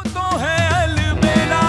तो है अलबेला।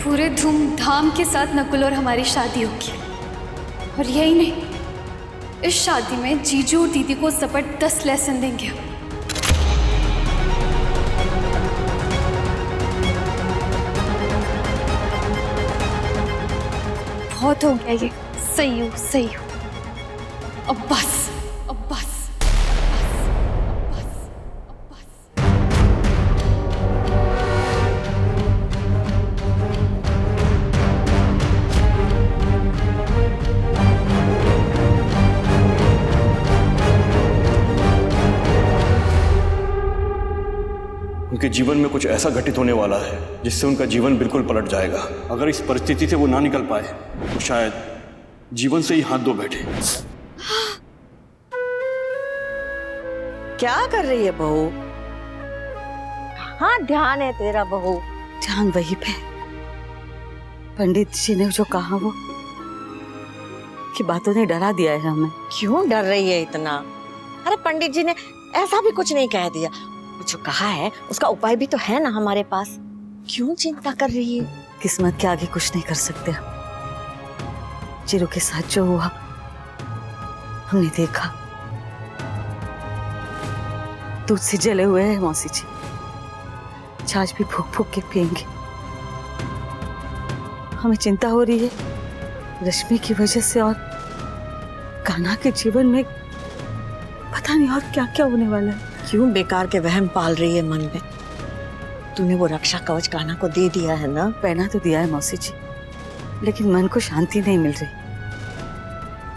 पूरे धूमधाम के साथ नकुल और हमारी शादी होगी। और यही नहीं, इस शादी में जीजू और दीदी को जबरदस्त लेसन देंगे। बहुत हो गया ये, सही हो सही हो, अब बस अब बस। उनके जीवन में कुछ ऐसा घटित होने वाला है जिससे उनका जीवन बिल्कुल पलट जाएगा। अगर इस परिस्थिति से वो ना निकल पाए तो शायद जीवन से ही हाथ धो बैठे। क्या कर रही है बहू? हाँ, ध्यान है तेरा बहू? ध्यान वही पे। पंडित जी ने जो कहा वो की बातों ने डरा दिया है हमें। क्यों डर रही है इतना? अरे पंडित जी ने ऐसा भी कुछ नहीं कह दिया। जो कहा है उसका उपाय भी तो है ना हमारे पास। क्यों चिंता कर रही है? किस्मत के आगे कुछ नहीं कर सकते। चिरू के साथ जो हुआ हमने देखा। दूध से जले हुए हैं मौसी जी, छाछ भी फूक फूक के पिएंगे। हमें चिंता हो रही है रश्मि की वजह से, और कान्हा के जीवन में पता नहीं और क्या क्या होने वाला है। क्यों बेकार के वहम पाल रही है मन में? तूने वो रक्षा कवच कान्हा को दे दिया है ना? पहना तो दिया है मौसी जी, लेकिन मन को शांति नहीं मिल रही।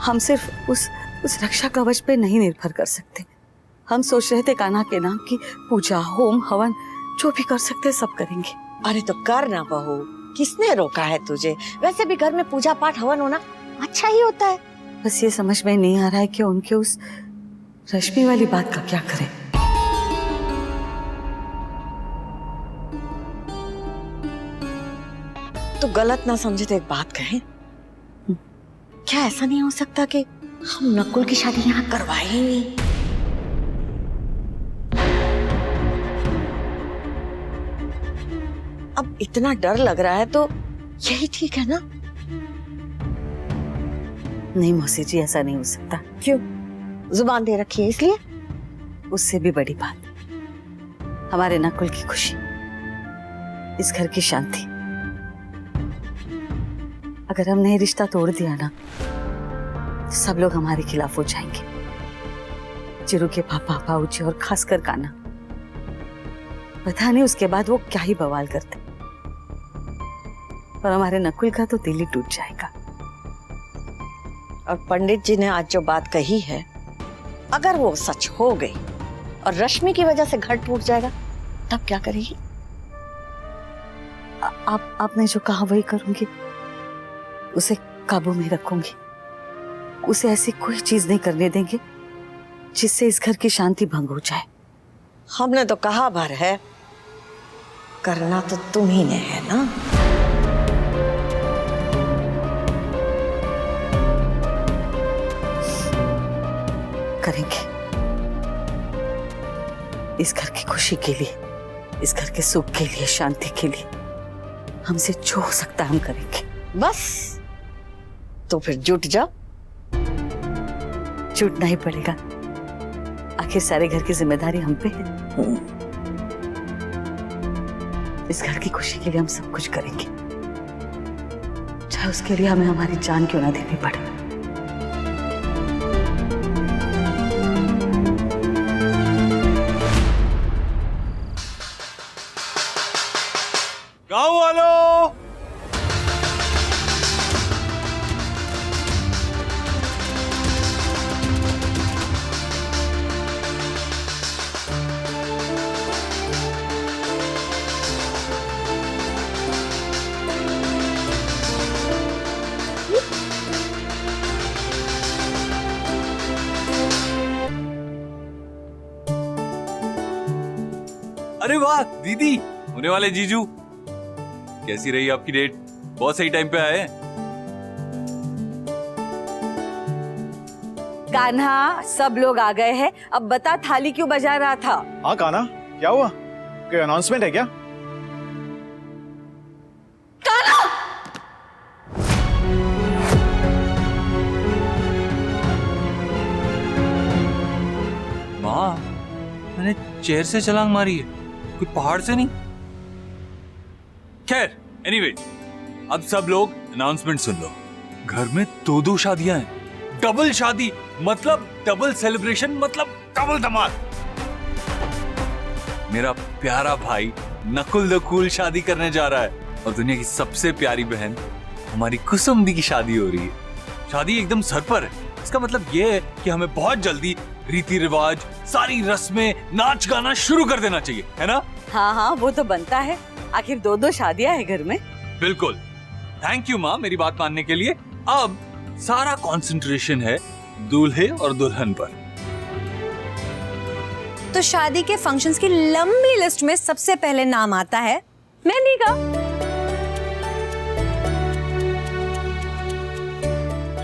हम सिर्फ उस रक्षा कवच पे नहीं निर्भर कर सकते। हम सोच रहे थे कान्हा के नाम की पूजा, होम, हवन जो भी कर सकते सब करेंगे। अरे तो कर ना बहू, किसने रोका है तुझे? वैसे भी घर में पूजा पाठ हवन होना अच्छा ही होता है। बस ये समझ में नहीं आ रहा है कि उनके उस रश्मि वाली बात का क्या करें। तो गलत ना समझे तो एक बात कहें, क्या ऐसा नहीं हो सकता कि हम नकुल की शादी यहाँ करवाए ही नहीं? अब इतना डर लग रहा है तो यही ठीक है ना? नहीं मौसी जी, ऐसा नहीं हो सकता। क्यों? जुबान दे रखी है इसलिए? उससे भी बड़ी बात, हमारे नकुल की खुशी, इस घर की शांति। अगर हमने ये रिश्ता तोड़ दिया ना तो सब लोग हमारे खिलाफ हो जाएंगे। चिरू के पापा, बाबूजी और खासकर कान्हा। पता नहीं उसके बाद वो क्या ही बवाल करते। और हमारे नकुल का तो दिल ही टूट जाएगा। और पंडित जी ने आज जो बात कही है, अगर वो सच हो गई और रश्मि की वजह से घर टूट जाएगा, तब क्या करेगी? आपने जो कहा वही करूंगी। उसे काबू में रखूंगी। उसे ऐसी कोई चीज नहीं करने देंगे जिससे इस घर की शांति भंग हो जाए। हमने तो कहा भर है, करना तो तुम ही ने है ना? करेंगे। इस घर की खुशी के लिए, इस घर के सुख के लिए, शांति के लिए हमसे जो हो सकता है हम करेंगे। बस तो फिर जुट जाओ। जुटना ही पड़ेगा, आखिर सारे घर की जिम्मेदारी हम पे है। इस घर की खुशी के लिए हम सब कुछ करेंगे, चाहे उसके लिए हमें हमारी जान क्यों ना देनी पड़े। अरे वाह दीदी, होने वाले जीजू, कैसी रही आपकी डेट? बहुत सही टाइम पे आए हैं। कान्हा, सब लोग आ गए हैं। अब बता थाली क्यों बजा रहा था? हाँ कान्हा, क्या हुआ? कोई अनाउंसमेंट है क्या? माँ, मैंने चेयर से छलांग मारी है, कोई पहाड़ से नहीं। खैर, एनीवे, अब सब लोग अनाउंसमेंट सुन लो। घर में 2-2 शादियां हैं, डबल शादी मतलब डबल सेलिब्रेशन मतलब डबल धमाल। मेरा प्यारा भाई नकुल द कूल शादी करने जा रहा है और दुनिया की सबसे प्यारी बहन हमारी कुसुम दी की शादी हो रही है। शादी एकदम सर पर है। इसका मतलब ये है कि हमें बहुत जल्दी रीति रिवाज, सारी रस्में, नाच गाना शुरू कर देना चाहिए, है ना? हाँ हाँ, वो तो बनता है। आखिर 2-2 शादियां हैं घर में। बिल्कुल। थैंक यू माँ मेरी बात मानने के लिए। अब सारा कंसंट्रेशन है दूल्हे और दुल्हन पर। तो शादी के फंक्शंस की लंबी लिस्ट में सबसे पहले नाम आता है मेहंदी का।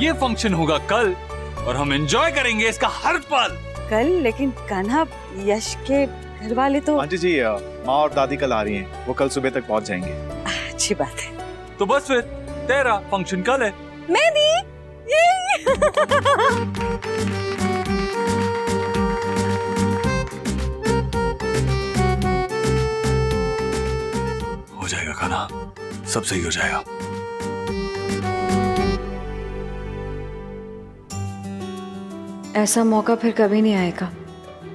ये फंक्शन होगा कल और हम एंजॉय करेंगे इसका हर पल। कल? लेकिन कान्हा, यश के घर वाले तो। आंटी जी, माँ और दादी कल आ रही हैं, वो कल सुबह तक पहुंच जाएंगे। अच्छी बात है। तो बस फिर तेरा फंक्शन कल है। मेहंदी हो जाएगा खाना, सब सही हो जाएगा। ऐसा मौका फिर कभी नहीं आएगा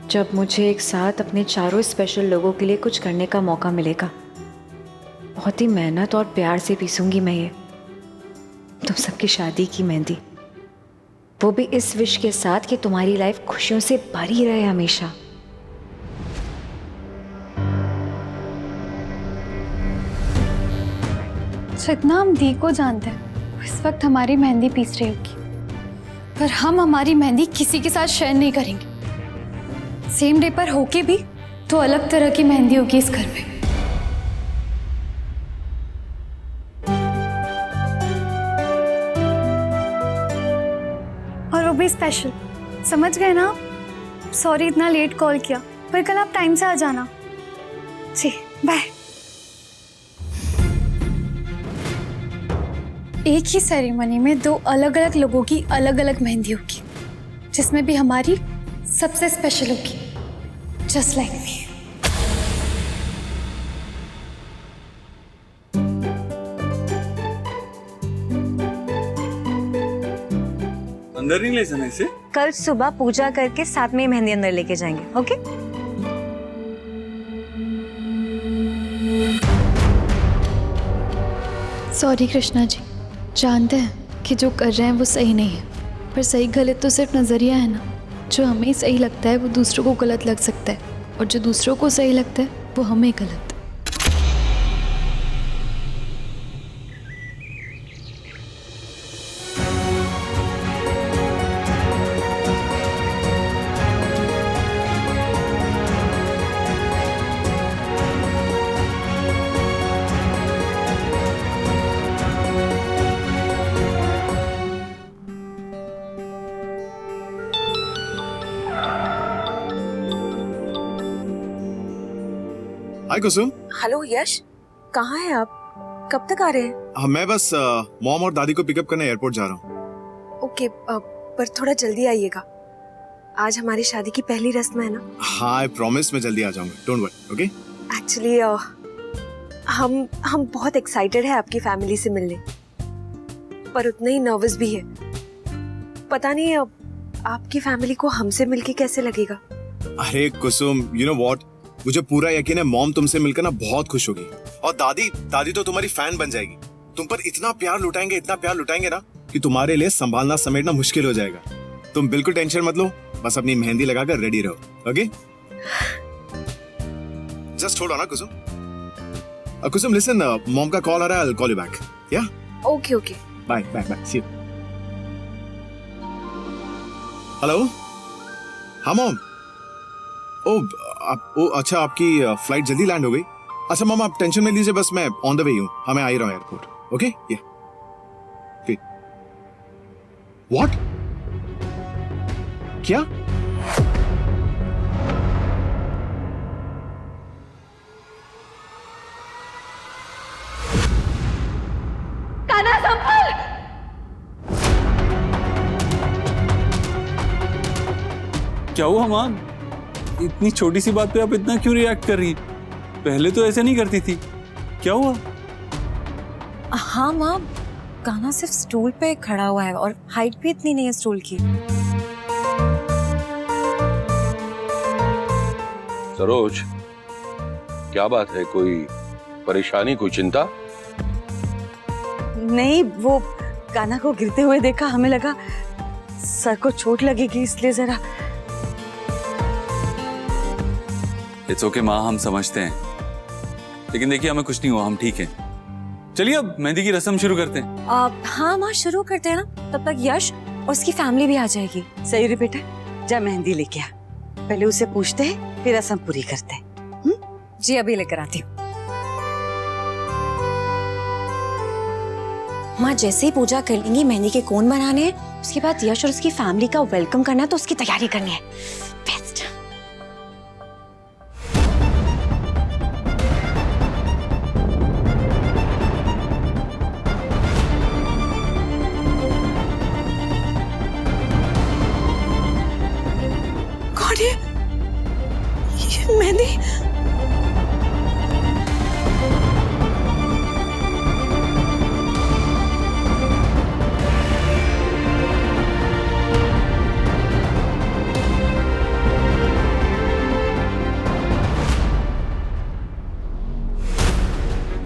जब मुझे एक साथ अपने चारों स्पेशल लोगों के लिए कुछ करने का मौका मिलेगा। बहुत ही मेहनत और प्यार से पीसूंगी मैं ये तुम सबकी शादी की मेहंदी, वो भी इस विश के साथ कि तुम्हारी लाइफ खुशियों से भरी रहे हमेशा। जितना हम दी को जानते हैं, इस वक्त हमारी मेहंदी पीस रही होगी, पर हम हमारी मेहंदी किसी के साथ शेयर नहीं करेंगे। सेम डे पर होके भी तो अलग तरह की मेहंदी होगी इस घर में। और वो भी स्पेशल, समझ गए ना? सॉरी इतना लेट कॉल किया, पर कल आप टाइम से आ जाना। जी बाय। एक ही सेरेमनी में 2 अलग अलग लोगों की अलग अलग मेहंदी होगी, जिसमें भी हमारी सबसे स्पेशल होगी, जस्ट लाइक मी। अंदर नहीं ले जाना इसे। कल सुबह पूजा करके साथ में ही मेहंदी अंदर लेके जाएंगे, ओके? सॉरी कृष्णा जी, जानते हैं कि जो कर रहे हैं वो सही नहीं है, पर सही गलत तो सिर्फ नज़रिया है ना। जो हमें सही लगता है वो दूसरों को गलत लग सकता है, और जो दूसरों को सही लगता है वो हमें गलत। हाय कुसुम। हेलो यश, कहाँ हैं आप? कब तक आ रहे हैं? हाँ, मैं बस मॉम और दादी को पिकअप करने एयरपोर्ट जा रहा हूँ। ओके, पर थोड़ा जल्दी आइएगा। आज हमारी शादी की पहली रस्म है ना। हाँ, आई प्रॉमिस मैं जल्दी आ जाऊंगा, डोंट वरी, ओके? एक्चुअली हम बहुत एक्साइटेड है आपकी फैमिली से मिलने, पर उतने ही नर्वस भी है। पता नहीं अब आपकी फैमिली को हमसे मिलके कैसे लगेगा। अरे कुसुम, यू नो व्हाट, मुझे पूरा यकीन है मॉम तुमसे मिलकर ना बहुत खुश होगी, और दादी तो तुम्हारी फैन बन जाएगी। तुम पर इतना प्यार लुटाएंगे ना कि तुम्हारे लिए संभालना समेटना मुश्किल हो जाएगा। तुम बिल्कुल टेंशन मत लो, बस अपनी मेहंदी लगाकर रेडी रहो, ओके? जस्ट होल्ड ऑन ना कुसुम। कुसुम लिसन, मॉम का कॉल आ रहा है, I will call you back, yeah? Okay okay, bye see you. Hello, हाँ मॉम। अच्छा, आपकी फ्लाइट जल्दी लैंड हो गई। अच्छा मामा, आप टेंशन में लीजिए, बस मैं ऑन द वे हूँ। हाँ, मैं आ ही रहा हूँ एयरपोर्ट। ओके, या व्हाट? क्या? कान्हा संभल! क्या हुआ मान? इतनी छोटी सी बात पे आप इतना क्यों रिएक्ट कर रही? पहले तो ऐसे नहीं करती थी। क्या हुआ? हाँ माँ, कान्हा सिर्फ स्टूल पे खड़ा हुआ है और हाइट भी इतनी नहीं है स्टूल की। सरोज, क्या बात है? कोई परेशानी, कोई चिंता? नहीं, वो कान्हा को गिरते हुए देखा, हमें लगा सर को चोट लगेगी, इसलिए जरा। इट्स ओके माँ, हम समझते हैं, लेकिन देखिए हमें कुछ नहीं हुआ, हम ठीक हैं। चलिए अब मेहंदी की रस्म शुरू करते हैं। हाँ माँ, शुरू करते हैं ना, तब तक यश और उसकी फैमिली भी आ जाएगी। सही रे बेटा, जा मेहंदी लेके आ। पहले उसे पूछते हैं, फिर रस्म पूरी करते हैं। जी अभी लेकर आती हूँ। माँ जैसे ही पूजा कर लेंगी, मेहंदी के कोन बनाने हैं, उसके बाद यश और उसकी फैमिली का वेलकम करना है, तो उसकी तैयारी करनी है। बेस्ट। कौन है ये? मेहंदी?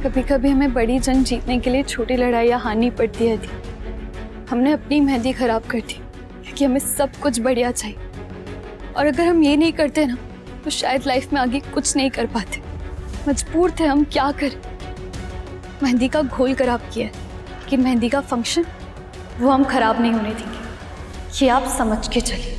कभी कभी हमें बड़ी जंग जीतने के लिए छोटी लड़ाइयाँ हारनी पड़ती है। हमने अपनी मेहंदी खराब कर दी क्योंकि हमें सब कुछ बढ़िया चाहिए, और अगर हम ये नहीं करते ना तो शायद लाइफ में आगे कुछ नहीं कर पाते। मजबूर थे हम, क्या करें। मेहंदी का घोल खराब किया है, लेकिन मेहंदी का फंक्शन वो हम खराब नहीं होने देंगे, ये आप समझ के चलिए।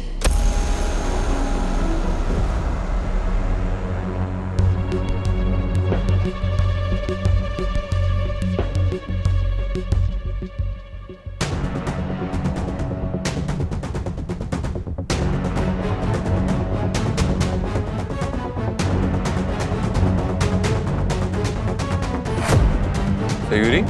सयूरी,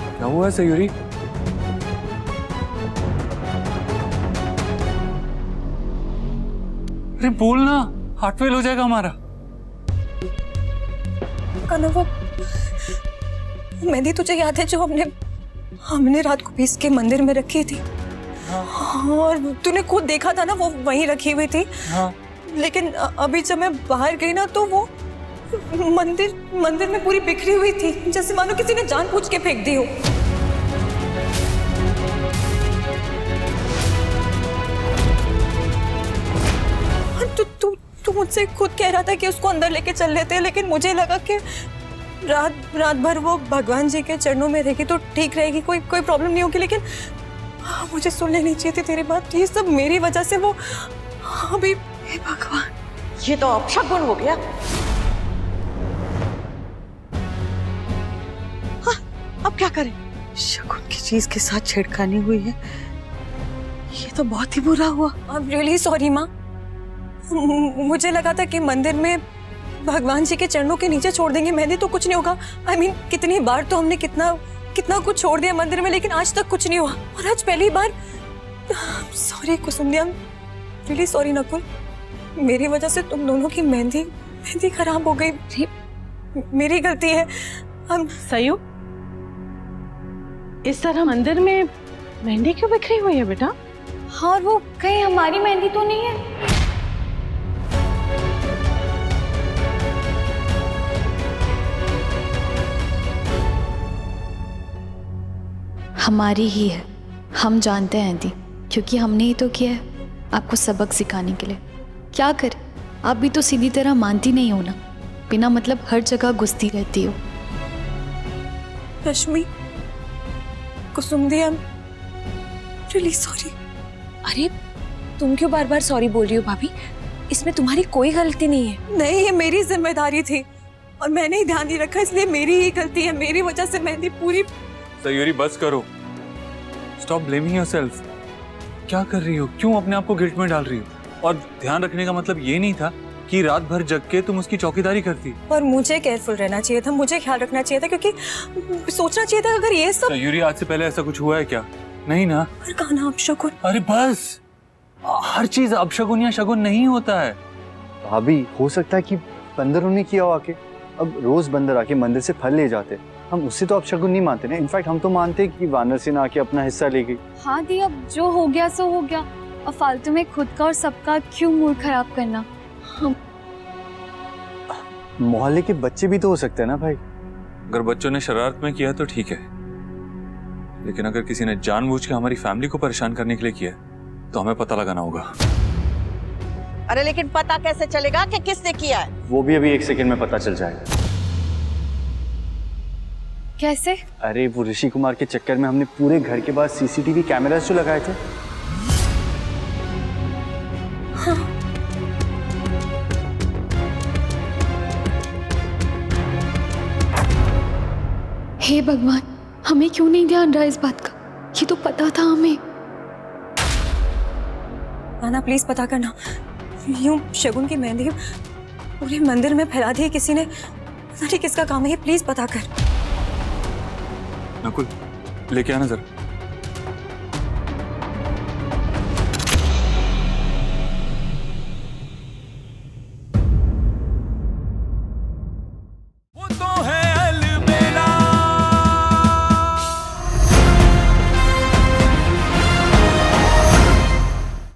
क्या हुआ है सयूरी? अरे बोलना, हार्ट फेल हो जाएगा हमारा। कान्हा, वो मेहंदी तुझे याद है जो हमने रात को पीस के मंदिर में रखी थी? हाँ। और तूने खुद देखा था ना, वो वहीं रखी हुई थी। हाँ। लेकिन अभी जब मैं बाहर गई ना, तो वो मंदिर में पूरी बिखरी हुई थी, जैसे मानो किसी ने जानबूझ के फेंक दी हो। तू मुझसे खुद कह रहा था कि उसको अंदर लेके चल लेते हैं, लेकिन मुझे लगा कि रात भर वो भगवान जी के चरणों में रहेगी तो ठीक रहेगी, कोई प्रॉब्लम नहीं होगी। लेकिन मुझे सुन लेनी चाहिए थी तेरी बात। ये सब मेरी वजह से वो अभी। हे भगवान, ये तो अपशगुन हो गया। हाँ, अब क्या करें? शगुन की चीज के साथ छेड़खानी हुई है, ये तो बहुत ही बुरा हुआ। I'm really sorry माँ, मुझे लगा था कि मंदिर में भगवान जी के चरणों के नीचे छोड़ देंगे मेहंदी तो कुछ नहीं होगा। I mean, कितनी बार तो हमने कितना कुछ छोड़ दिया मंदिर में, लेकिन आज तक कुछ नहीं हुआ, और आज पहली बार। सॉरी कुसुम, रियली सॉरी नकुल, मेरी वजह से तुम दोनों की मेहंदी खराब हो गई, मेरी गलती है। हम सयू, इस तरह मंदिर में मेहंदी क्यों बिखरी हुई है बेटा? हाँ, और वो कहीं हमारी मेहंदी तो नहीं है? हमारी ही है, हम जानते हैं दी, क्योंकि हमने ही तो किया है आपको सबक सिखाने के लिए। क्या करें, आप भी तो सीधी तरह मानती नहीं हो ना, बिना मतलब हर जगह घुसती रहती हो। रश्मि, कुसुम दी, रियली सॉरी। अरे तुम क्यों बार बार सॉरी बोल रही हो भाभी? इसमें तुम्हारी कोई गलती नहीं है। नहीं, ये मेरी जिम्मेदारी थी और मैंने ही ध्यान नहीं रखा, इसलिए मेरी ही गलती है। मेरी वजह से मेहंदी पूरी। सयूरी बस करो, स्टॉप ब्लेमिंग योरसेल्फ। क्या कर रही हो? क्यों अपने आप को गिल्ट में डाल रही हो? और ध्यान रखने का मतलब ये नहीं था कि रात भर जग के तुम उसकी चौकीदारी करती। और मुझे केयरफुल रहना चाहिए था, मुझे ख्याल रखना चाहिए था, क्योंकि सोचना चाहिए था अगर ये सब। सयूरी आज से पहले ऐसा कुछ हुआ है क्या? नहीं ना? और कहा ना अपशगुन। अरे बस, हर चीज अपशगुन या शगुन नहीं होता है। भाभी हो सकता है कि बंदरों ने किया हो आके। अब रोज बंदर आके मंदिर से फल ले जाते, हम उससे तो अपशगुन नहीं मानते ना। इनफैक्ट हम तो मानते कि वानर सेना आके अपना हिस्सा ले गई। हाँ दी, अब जो हो गया सो हो गया। अब फालतू में खुद का और सबका क्यों मूड खराब करना? मोहल्ले के बच्चे भी तो हो सकते हैं ना भाई। अगर बच्चों ने शरारत में किया तो ठीक है, लेकिन अगर किसी ने जानबूझ के हमारी फैमिली को परेशान करने के लिए किया तो हमें पता लगाना होगा। अरे लेकिन पता कैसे चलेगा कि किसने किया है? वो भी अभी 1 सेकंड में पता चल जाएगा। कैसे? अरे वो ऋषि कुमार के चक्कर में हमने पूरे घर के बाहर सीसीटीवी कैमरास जो लगाए थे। हे भगवान, हमें क्यों नहीं ध्यान रहा इस बात का? ये तो पता था हमें। नाना प्लीज पता करना, यूं शगुन की मेहंदी पूरे मंदिर में फैला दी है किसी ने। पता नहीं किसका काम है ये, प्लीज पता कर। नकुल लेके आना जरा।